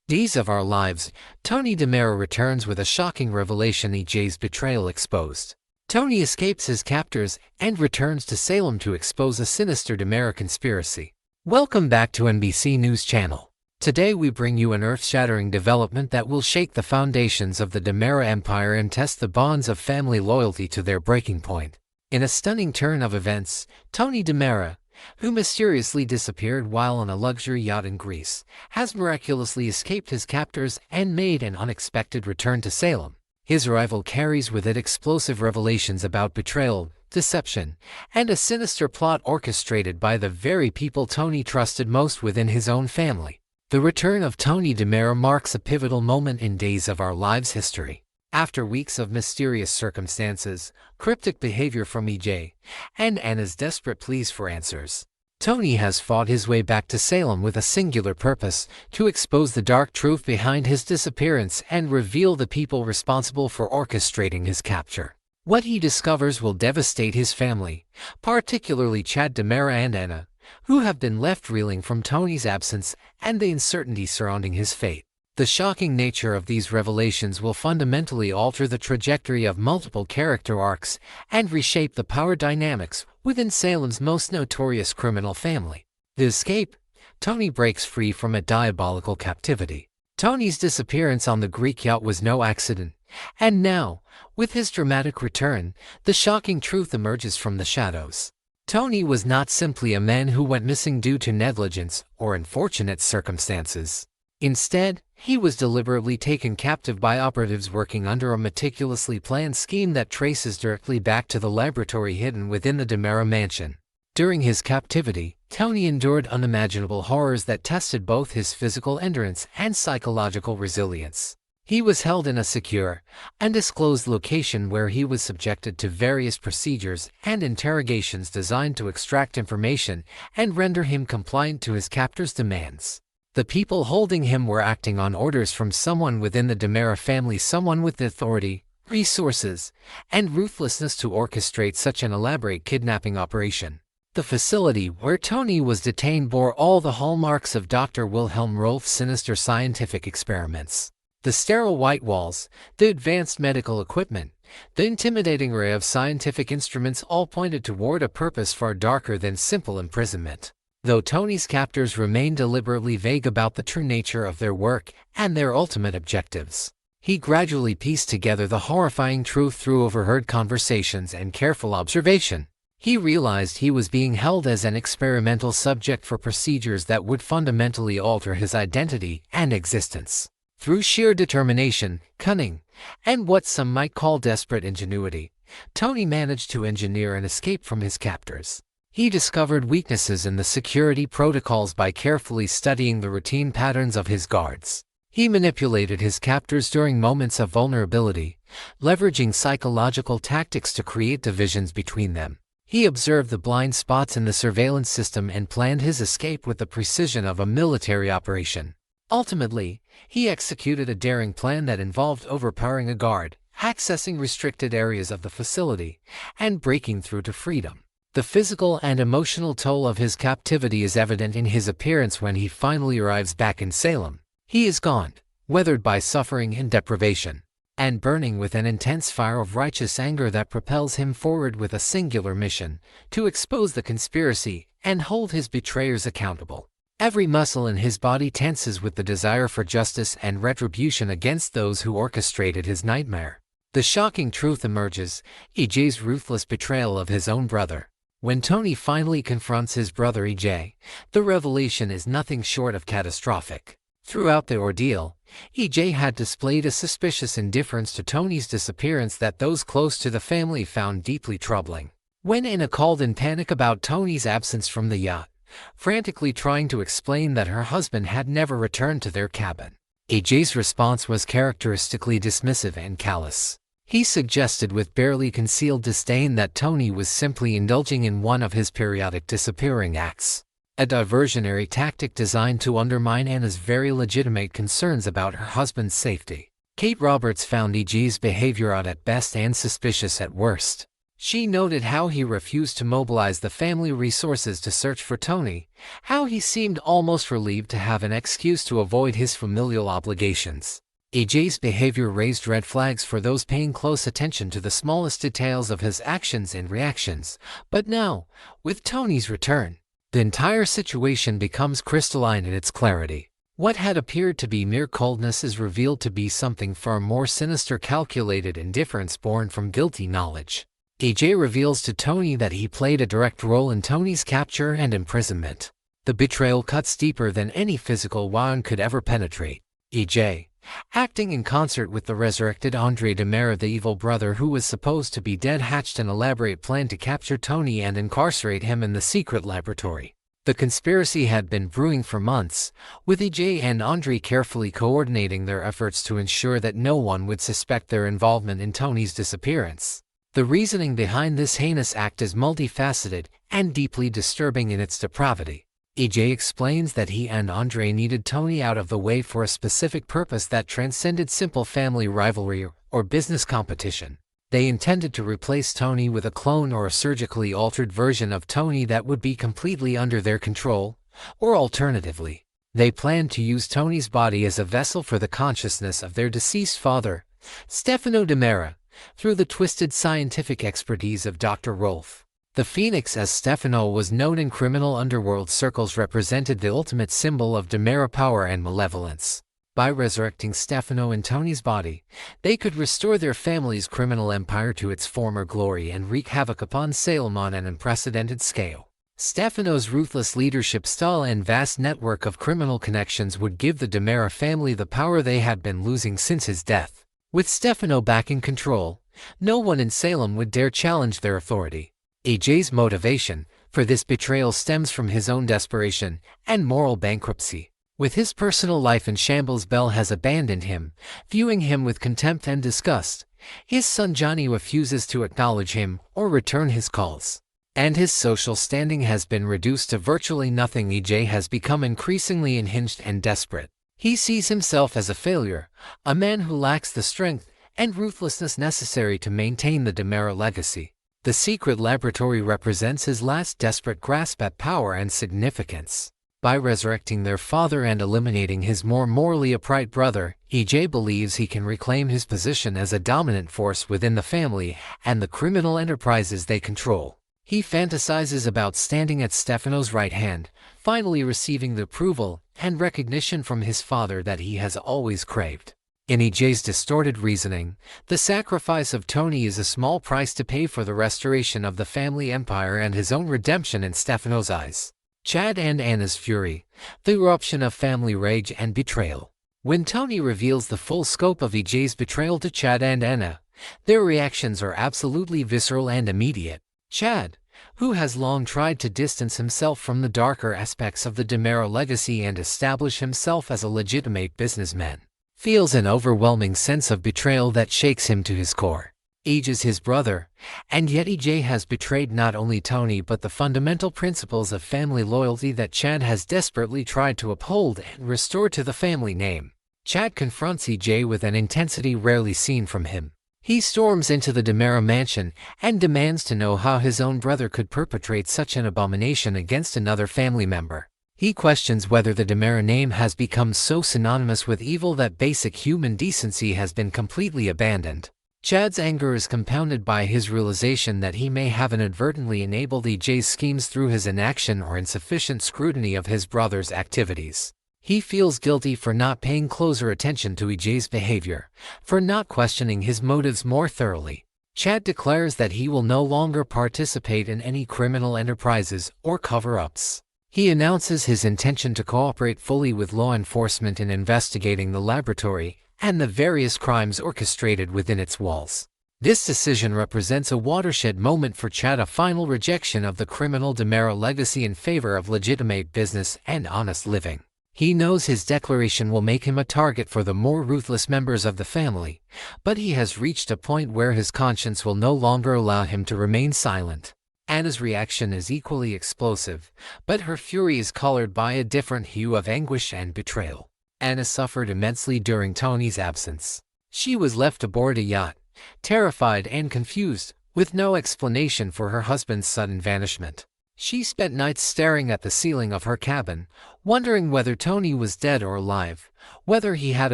Days of Our Lives, Tony DiMera returns with a shocking revelation: EJ's betrayal exposed. Tony escapes his captors and returns to Salem to expose a sinister DiMera conspiracy. Welcome back to NBC News Channel. Today we bring you an earth-shattering development that will shake the foundations of the DiMera empire and test the bonds of family loyalty to their breaking point. In a stunning turn of events, Tony DiMera, who mysteriously disappeared while on a luxury yacht in Greece, has miraculously escaped his captors and made an unexpected return to Salem. His arrival carries with it explosive revelations about betrayal, deception, and a sinister plot orchestrated by the very people Tony trusted most within his own family. The return of Tony DiMera marks a pivotal moment in Days of Our Lives history. After weeks of mysterious circumstances, cryptic behavior from EJ, and Anna's desperate pleas for answers, Tony has fought his way back to Salem with a singular purpose: to expose the dark truth behind his disappearance and reveal the people responsible for orchestrating his capture. What he discovers will devastate his family, particularly Chad DiMera and Anna, who have been left reeling from Tony's absence and the uncertainty surrounding his fate. The shocking nature of these revelations will fundamentally alter the trajectory of multiple character arcs and reshape the power dynamics within Salem's most notorious criminal family. The escape: Tony breaks free from a diabolical captivity. Tony's disappearance on the Greek yacht was no accident, and now, with his dramatic return, the shocking truth emerges from the shadows. Tony was not simply a man who went missing due to negligence or unfortunate circumstances. Instead, he was deliberately taken captive by operatives working under a meticulously planned scheme that traces directly back to the laboratory hidden within the DiMera mansion. During his captivity, Tony endured unimaginable horrors that tested both his physical endurance and psychological resilience. He was held in a secure, undisclosed location where he was subjected to various procedures and interrogations designed to extract information and render him compliant to his captors' demands. The people holding him were acting on orders from someone within the DiMera family, someone with the authority, resources, and ruthlessness to orchestrate such an elaborate kidnapping operation. The facility where Tony was detained bore all the hallmarks of Dr. Wilhelm Rolf's sinister scientific experiments. The sterile white walls, the advanced medical equipment, the intimidating array of scientific instruments all pointed toward a purpose far darker than simple imprisonment. Though Tony's captors remained deliberately vague about the true nature of their work and their ultimate objectives, he gradually pieced together the horrifying truth through overheard conversations and careful observation. He realized he was being held as an experimental subject for procedures that would fundamentally alter his identity and existence. Through sheer determination, cunning, and what some might call desperate ingenuity, Tony managed to engineer an escape from his captors. He discovered weaknesses in the security protocols by carefully studying the routine patterns of his guards. He manipulated his captors during moments of vulnerability, leveraging psychological tactics to create divisions between them. He observed the blind spots in the surveillance system and planned his escape with the precision of a military operation. Ultimately, he executed a daring plan that involved overpowering a guard, accessing restricted areas of the facility, and breaking through to freedom. The physical and emotional toll of his captivity is evident in his appearance when he finally arrives back in Salem. He is gaunt, weathered by suffering and deprivation, and burning with an intense fire of righteous anger that propels him forward with a singular mission: to expose the conspiracy and hold his betrayers accountable. Every muscle in his body tenses with the desire for justice and retribution against those who orchestrated his nightmare. The shocking truth emerges: EJ's ruthless betrayal of his own brother. When Tony finally confronts his brother EJ, the revelation is nothing short of catastrophic. Throughout the ordeal, EJ had displayed a suspicious indifference to Tony's disappearance that those close to the family found deeply troubling. When Anna called in panic about Tony's absence from the yacht, frantically trying to explain that her husband had never returned to their cabin, EJ's response was characteristically dismissive and callous. He suggested with barely concealed disdain that Tony was simply indulging in one of his periodic disappearing acts, a diversionary tactic designed to undermine Anna's very legitimate concerns about her husband's safety. Kate Roberts found EJ's behavior odd at best and suspicious at worst. She noted how he refused to mobilize the family resources to search for Tony, how he seemed almost relieved to have an excuse to avoid his familial obligations. AJ's behavior raised red flags for those paying close attention to the smallest details of his actions and reactions. But now, with Tony's return, the entire situation becomes crystalline in its clarity. What had appeared to be mere coldness is revealed to be something far more sinister, calculated indifference born from guilty knowledge. AJ reveals to Tony that he played a direct role in Tony's capture and imprisonment. The betrayal cuts deeper than any physical wound could ever penetrate. AJ, acting in concert with the resurrected Andre DiMera, the evil brother who was supposed to be dead, hatched an elaborate plan to capture Tony and incarcerate him in the secret laboratory. The conspiracy had been brewing for months, with AJ and Andre carefully coordinating their efforts to ensure that no one would suspect their involvement in Tony's disappearance. The reasoning behind this heinous act is multifaceted and deeply disturbing in its depravity. AJ explains that he and Andre needed Tony out of the way for a specific purpose that transcended simple family rivalry or business competition. They intended to replace Tony with a clone or a surgically altered version of Tony that would be completely under their control, or alternatively, they planned to use Tony's body as a vessel for the consciousness of their deceased father, Stefano DiMera, through the twisted scientific expertise of Dr. Rolf. The Phoenix, as Stefano was known in criminal underworld circles, represented the ultimate symbol of DiMera power and malevolence. By resurrecting Stefano in Tony's body, they could restore their family's criminal empire to its former glory and wreak havoc upon Salem on an unprecedented scale. Stefano's ruthless leadership style and vast network of criminal connections would give the DiMera family the power they had been losing since his death. With Stefano back in control, no one in Salem would dare challenge their authority. AJ's motivation for this betrayal stems from his own desperation and moral bankruptcy. With his personal life in shambles, Belle has abandoned him, viewing him with contempt and disgust. His son Johnny refuses to acknowledge him or return his calls, and his social standing has been reduced to virtually nothing. AJ has become increasingly unhinged and desperate. He sees himself as a failure, a man who lacks the strength and ruthlessness necessary to maintain the DiMera legacy. The secret laboratory represents his last desperate grasp at power and significance. By resurrecting their father and eliminating his more morally upright brother, AJ believes he can reclaim his position as a dominant force within the family and the criminal enterprises they control. He fantasizes about standing at Stefano's right hand, finally receiving the approval and recognition from his father that he has always craved. In AJ's distorted reasoning, the sacrifice of Tony is a small price to pay for the restoration of the family empire and his own redemption in Stefano's eyes. Chad and Anna's fury, the eruption of family rage and betrayal. When Tony reveals the full scope of AJ's betrayal to Chad and Anna, their reactions are absolutely visceral and immediate. Chad, who has long tried to distance himself from the darker aspects of the DiMera legacy and establish himself as a legitimate businessman, feels an overwhelming sense of betrayal that shakes him to his core. AJ is his brother, and yet AJ has betrayed not only Tony but the fundamental principles of family loyalty that Chad has desperately tried to uphold and restore to the family name. Chad confronts AJ with an intensity rarely seen from him. He storms into the DiMera mansion and demands to know how his own brother could perpetrate such an abomination against another family member. He questions whether the DiMera name has become so synonymous with evil that basic human decency has been completely abandoned. Chad's anger is compounded by his realization that he may have inadvertently enabled AJ's schemes through his inaction or insufficient scrutiny of his brother's activities. He feels guilty for not paying closer attention to AJ's behavior, for not questioning his motives more thoroughly. Chad declares that he will no longer participate in any criminal enterprises or cover-ups. He announces his intention to cooperate fully with law enforcement in investigating the laboratory and the various crimes orchestrated within its walls. This decision represents a watershed moment for Chad, a final rejection of the criminal DiMera legacy in favor of legitimate business and honest living. He knows his declaration will make him a target for the more ruthless members of the family, but he has reached a point where his conscience will no longer allow him to remain silent. Anna's reaction is equally explosive, but her fury is colored by a different hue of anguish and betrayal. Anna suffered immensely during Tony's absence. She was left aboard a yacht, terrified and confused, with no explanation for her husband's sudden vanishment. She spent nights staring at the ceiling of her cabin, wondering whether Tony was dead or alive, whether he had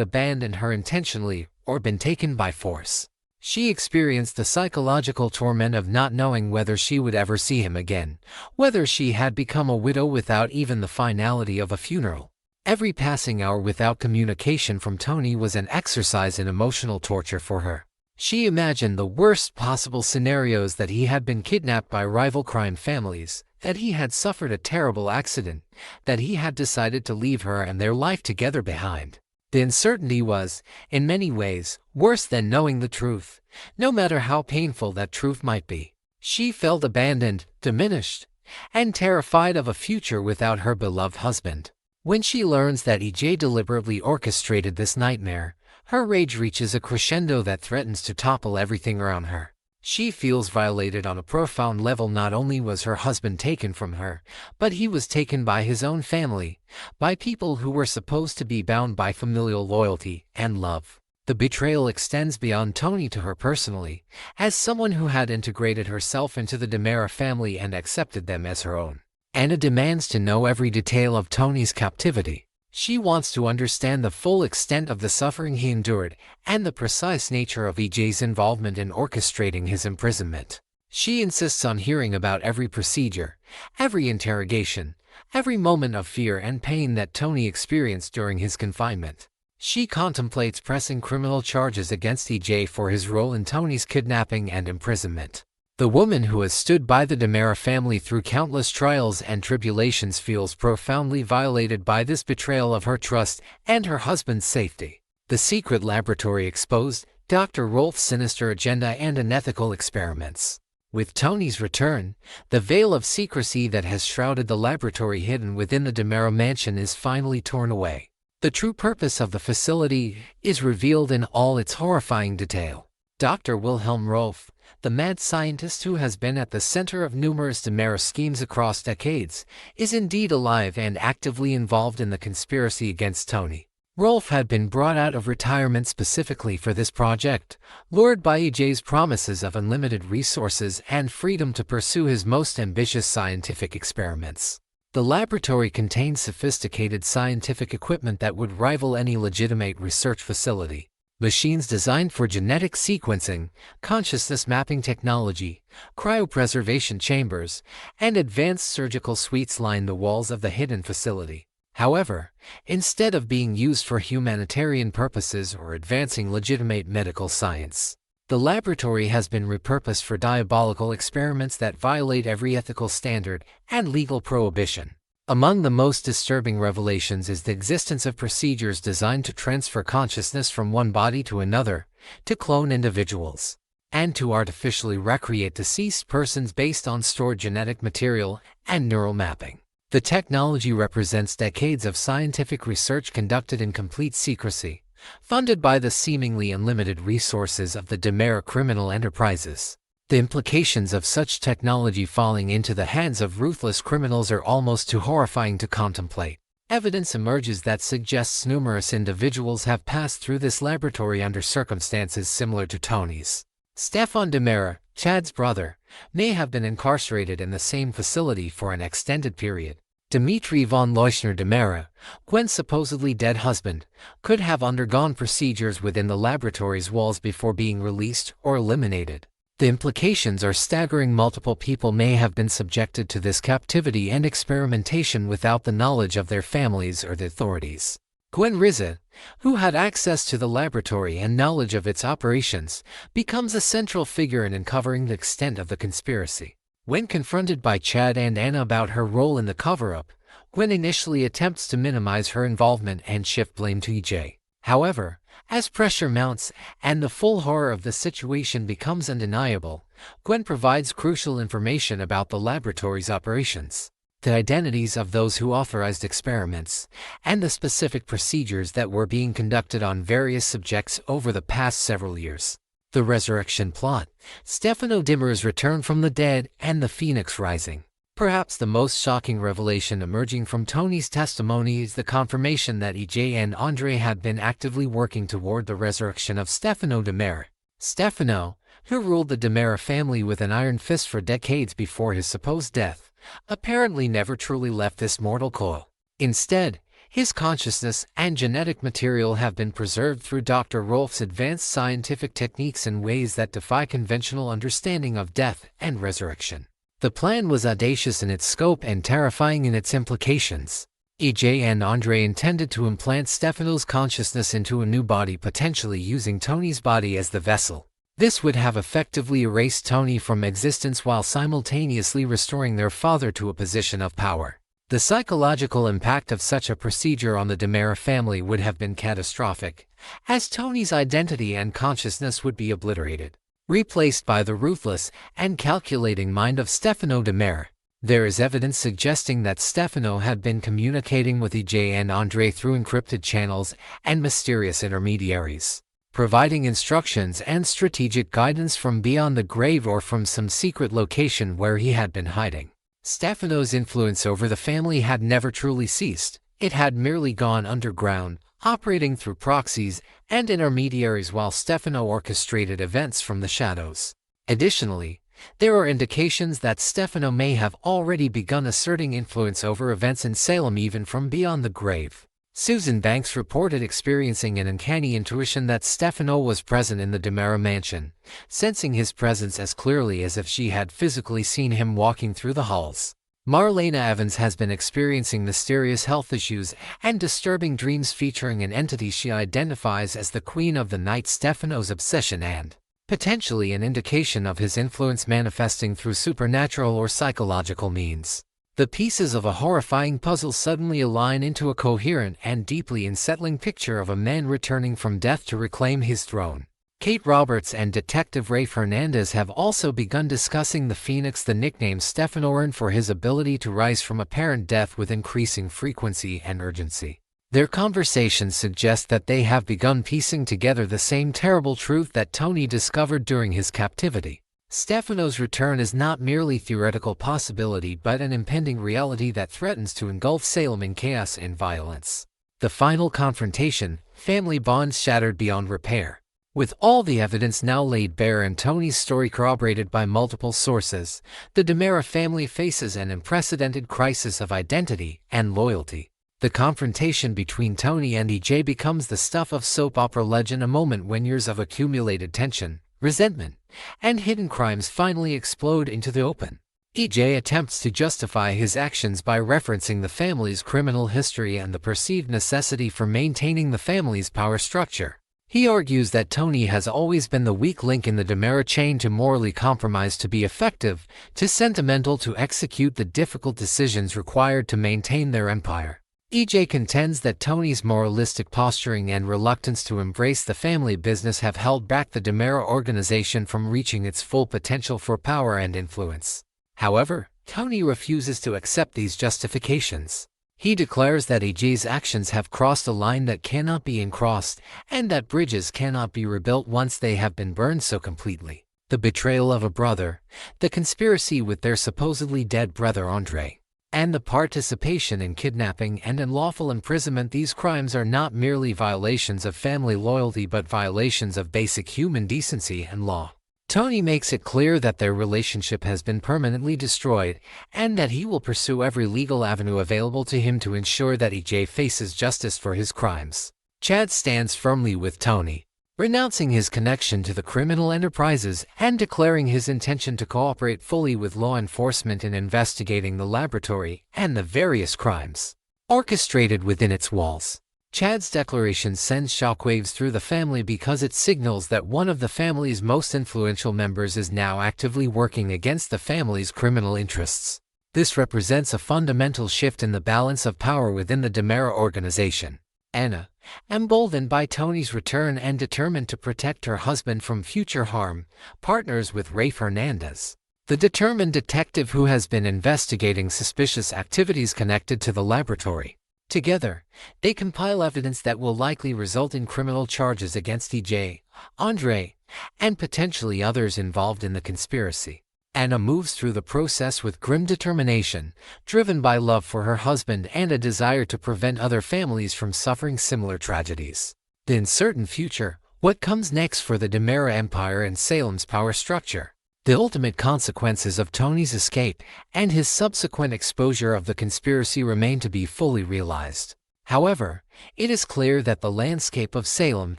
abandoned her intentionally or been taken by force. She experienced the psychological torment of not knowing whether she would ever see him again, whether she had become a widow without even the finality of a funeral. Every passing hour without communication from Tony was an exercise in emotional torture for her. She imagined the worst possible scenarios: that he had been kidnapped by rival crime families, that he had suffered a terrible accident, that he had decided to leave her and their life together behind. The uncertainty was, in many ways, worse than knowing the truth, no matter how painful that truth might be. She felt abandoned, diminished, and terrified of a future without her beloved husband. When she learns that EJ deliberately orchestrated this nightmare, her rage reaches a crescendo that threatens to topple everything around her. She feels violated on a profound level. Not only was her husband taken from her, but he was taken by his own family, by people who were supposed to be bound by familial loyalty and love. The betrayal extends beyond Tony to her personally, as someone who had integrated herself into the DiMera family and accepted them as her own. Anna demands to know every detail of Tony's captivity. She wants to understand the full extent of the suffering he endured and the precise nature of EJ's involvement in orchestrating his imprisonment. She insists on hearing about every procedure, every interrogation, every moment of fear and pain that Tony experienced during his confinement. She contemplates pressing criminal charges against EJ for his role in Tony's kidnapping and imprisonment. The woman who has stood by the DiMera family through countless trials and tribulations feels profoundly violated by this betrayal of her trust and her husband's safety. The secret laboratory exposed, Dr. Rolf's sinister agenda and unethical experiments. With Tony's return, the veil of secrecy that has shrouded the laboratory hidden within the DiMera mansion is finally torn away. The true purpose of the facility is revealed in all its horrifying detail. Dr. Wilhelm Rolf, the mad scientist who has been at the center of numerous DiMera schemes across decades, is indeed alive and actively involved in the conspiracy against Tony. Rolf had been brought out of retirement specifically for this project, lured by EJ's promises of unlimited resources and freedom to pursue his most ambitious scientific experiments. The laboratory contains sophisticated scientific equipment that would rival any legitimate research facility. Machines designed for genetic sequencing, consciousness mapping technology, cryopreservation chambers, and advanced surgical suites line the walls of the hidden facility. However, instead of being used for humanitarian purposes or advancing legitimate medical science, the laboratory has been repurposed for diabolical experiments that violate every ethical standard and legal prohibition. Among the most disturbing revelations is the existence of procedures designed to transfer consciousness from one body to another, to clone individuals, and to artificially recreate deceased persons based on stored genetic material and neural mapping. The technology represents decades of scientific research conducted in complete secrecy, funded by the seemingly unlimited resources of the DiMera criminal enterprises. The implications of such technology falling into the hands of ruthless criminals are almost too horrifying to contemplate. Evidence emerges that suggests numerous individuals have passed through this laboratory under circumstances similar to Tony's. Stefan DiMera, Chad's brother, may have been incarcerated in the same facility for an extended period. Dmitry von Leuschner DiMera, Gwen's supposedly dead husband, could have undergone procedures within the laboratory's walls before being released or eliminated. The implications are staggering. Multiple people may have been subjected to this captivity and experimentation without the knowledge of their families or the authorities. Gwen Rizza, who had access to the laboratory and knowledge of its operations, becomes a central figure in uncovering the extent of the conspiracy. When confronted by Chad and Anna about her role in the cover-up, Gwen initially attempts to minimize her involvement and shift blame to EJ. However, as pressure mounts and the full horror of the situation becomes undeniable, Gwen provides crucial information about the laboratory's operations, the identities of those who authorized experiments, and the specific procedures that were being conducted on various subjects over the past several years. The resurrection plot, Stefano DiMera's return from the dead, and the Phoenix Rising. Perhaps the most shocking revelation emerging from Tony's testimony is the confirmation that EJ and Andre had been actively working toward the resurrection of Stefano DiMera. Stefano, who ruled the DiMera family with an iron fist for decades before his supposed death, apparently never truly left this mortal coil. Instead, his consciousness and genetic material have been preserved through Dr. Rolf's advanced scientific techniques in ways that defy conventional understanding of death and resurrection. The plan was audacious in its scope and terrifying in its implications. EJ and Andre intended to implant Stefano's consciousness into a new body, potentially using Tony's body as the vessel. This would have effectively erased Tony from existence while simultaneously restoring their father to a position of power. The psychological impact of such a procedure on the DiMera family would have been catastrophic, as Tony's identity and consciousness would be obliterated, replaced by the ruthless and calculating mind of Stefano DiMera. There is evidence suggesting that Stefano had been communicating with EJ and Andre through encrypted channels and mysterious intermediaries, providing instructions and strategic guidance from beyond the grave or from some secret location where he had been hiding. Stefano's influence over the family had never truly ceased. It had merely gone underground, operating through proxies and intermediaries while Stefano orchestrated events from the shadows. Additionally, there are indications that Stefano may have already begun asserting influence over events in Salem even from beyond the grave. Susan Banks reported experiencing an uncanny intuition that Stefano was present in the DiMera mansion, sensing his presence as clearly as if she had physically seen him walking through the halls. Marlena Evans has been experiencing mysterious health issues and disturbing dreams featuring an entity she identifies as the Queen of the Night, Stefano's obsession and potentially an indication of his influence manifesting through supernatural or psychological means. The pieces of a horrifying puzzle suddenly align into a coherent and deeply unsettling picture of a man returning from death to reclaim his throne. Kate Roberts and Detective Rafe Hernandez have also begun discussing the Phoenix, the nickname Stefano earned for his ability to rise from apparent death with increasing frequency and urgency. Their conversations suggest that they have begun piecing together the same terrible truth that Tony discovered during his captivity. Stefano's return is not merely theoretical possibility but an impending reality that threatens to engulf Salem in chaos and violence. The final confrontation, family bonds shattered beyond repair. With all the evidence now laid bare and Tony's story corroborated by multiple sources, the DiMera family faces an unprecedented crisis of identity and loyalty. The confrontation between Tony and EJ becomes the stuff of soap opera legend, a moment when years of accumulated tension, resentment, and hidden crimes finally explode into the open. EJ attempts to justify his actions by referencing the family's criminal history and the perceived necessity for maintaining the family's power structure. He argues that Tony has always been the weak link in the DiMera chain, too morally compromised to be effective, too sentimental to execute the difficult decisions required to maintain their empire. EJ contends that Tony's moralistic posturing and reluctance to embrace the family business have held back the DiMera organization from reaching its full potential for power and influence. However, Tony refuses to accept these justifications. He declares that EJ's actions have crossed a line that cannot be uncrossed, and that bridges cannot be rebuilt once they have been burned so completely. The betrayal of a brother, the conspiracy with their supposedly dead brother Andre, and the participation in kidnapping and unlawful imprisonment. These crimes are not merely violations of family loyalty but violations of basic human decency and law. Tony makes it clear that their relationship has been permanently destroyed and that he will pursue every legal avenue available to him to ensure that EJ faces justice for his crimes. Chad stands firmly with Tony, renouncing his connection to the criminal enterprises and declaring his intention to cooperate fully with law enforcement in investigating the laboratory and the various crimes orchestrated within its walls. Chad's declaration sends shockwaves through the family because it signals that one of the family's most influential members is now actively working against the family's criminal interests. This represents a fundamental shift in the balance of power within the DiMera organization. Anna, emboldened by Tony's return and determined to protect her husband from future harm, partners with Rafe Hernandez, the determined detective who has been investigating suspicious activities connected to the laboratory. Together, they compile evidence that will likely result in criminal charges against EJ, Andre, and potentially others involved in the conspiracy. Anna moves through the process with grim determination, driven by love for her husband and a desire to prevent other families from suffering similar tragedies. The uncertain future, What comes next for the DiMera Empire and Salem's power structure? The ultimate consequences of Tony's escape and his subsequent exposure of the conspiracy remain to be fully realized. However, it is clear that the landscape of Salem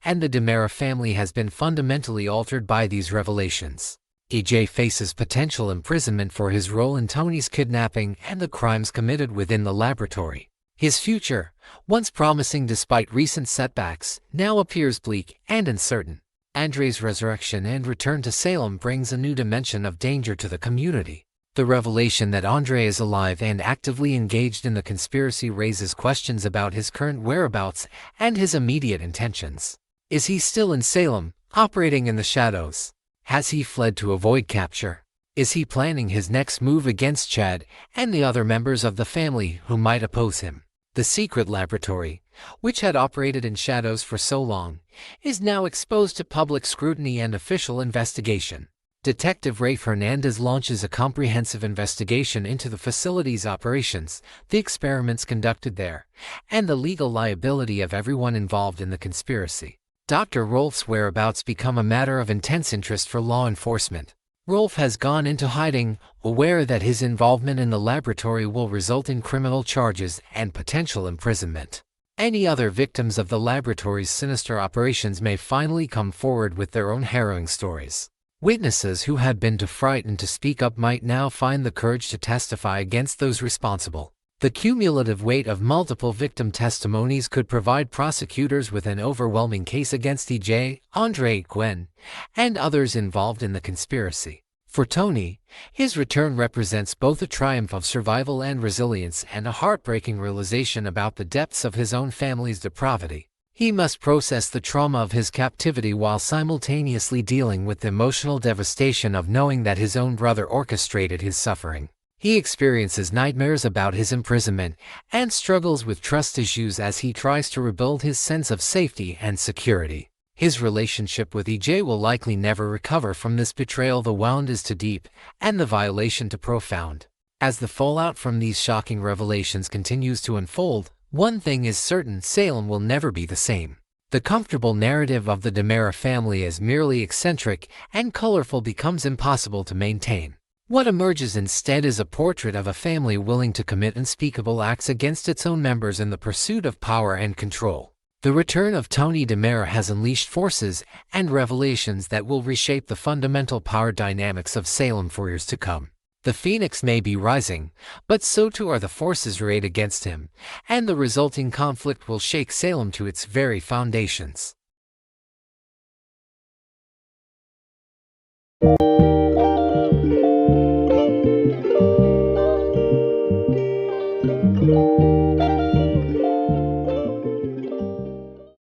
and the DiMera family has been fundamentally altered by these revelations. EJ faces potential imprisonment for his role in Tony's kidnapping and the crimes committed within the laboratory. His future, once promising despite recent setbacks, now appears bleak and uncertain. Andre's resurrection and return to Salem brings a new dimension of danger to the community. The revelation that Andre is alive and actively engaged in the conspiracy raises questions about his current whereabouts and his immediate intentions. Is he still in Salem, operating in the shadows? Has he fled to avoid capture? Is he planning his next move against Chad and the other members of the family who might oppose him? The secret laboratory, which had operated in shadows for so long, is now exposed to public scrutiny and official investigation. Detective Rafe Hernandez launches a comprehensive investigation into the facility's operations, the experiments conducted there, and the legal liability of everyone involved in the conspiracy. Dr. Rolf's whereabouts become a matter of intense interest for law enforcement. Rolf has gone into hiding, aware that his involvement in the laboratory will result in criminal charges and potential imprisonment. Any other victims of the laboratory's sinister operations may finally come forward with their own harrowing stories. Witnesses who had been too frightened to speak up might now find the courage to testify against those responsible. The cumulative weight of multiple victim testimonies could provide prosecutors with an overwhelming case against EJ, Andre, Gwen, and others involved in the conspiracy. For Tony, his return represents both a triumph of survival and resilience and a heartbreaking realization about the depths of his own family's depravity. He must process the trauma of his captivity while simultaneously dealing with the emotional devastation of knowing that his own brother orchestrated his suffering. He experiences nightmares about his imprisonment and struggles with trust issues as he tries to rebuild his sense of safety and security. His relationship with EJ will likely never recover from this betrayal. The wound is too deep and the violation too profound. As the fallout from these shocking revelations continues to unfold, one thing is certain: Salem will never be the same. The comfortable narrative of the DiMera family as merely eccentric and colorful becomes impossible to maintain. What emerges instead is a portrait of a family willing to commit unspeakable acts against its own members in the pursuit of power and control. The return of Tony DiMera has unleashed forces and revelations that will reshape the fundamental power dynamics of Salem for years to come. The phoenix may be rising, but so too are the forces arrayed against him, and the resulting conflict will shake Salem to its very foundations.